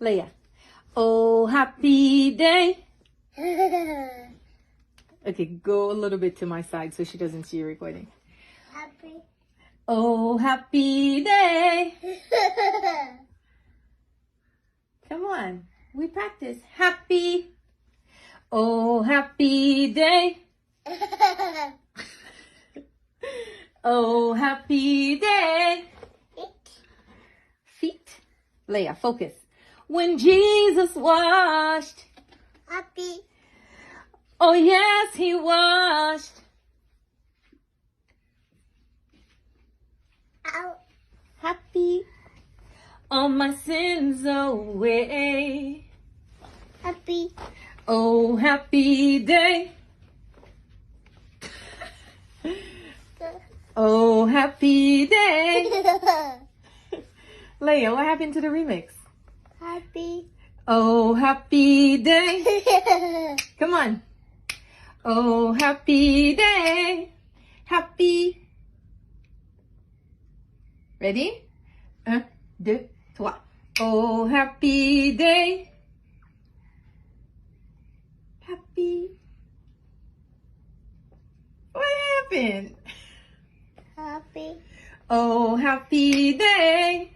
Leah. Oh, happy day. Okay, go a little bit to my side so she doesn't see you recording. Happy. Oh, happy day. Come on, we practice. Happy. Oh, happy day. Oh, happy day. Feet. Leah, focus. When Jesus washed. Happy. Oh, yes, he washed. Ow. Happy. All my sins away. Happy. Oh, happy day. Oh, happy day. Leah, what happened to the remix? Happy. Oh, happy day. Come on. Oh, happy day. Happy. Ready? 1, 2, 3. Oh, happy day. Happy. What happened? Happy. Oh, happy day.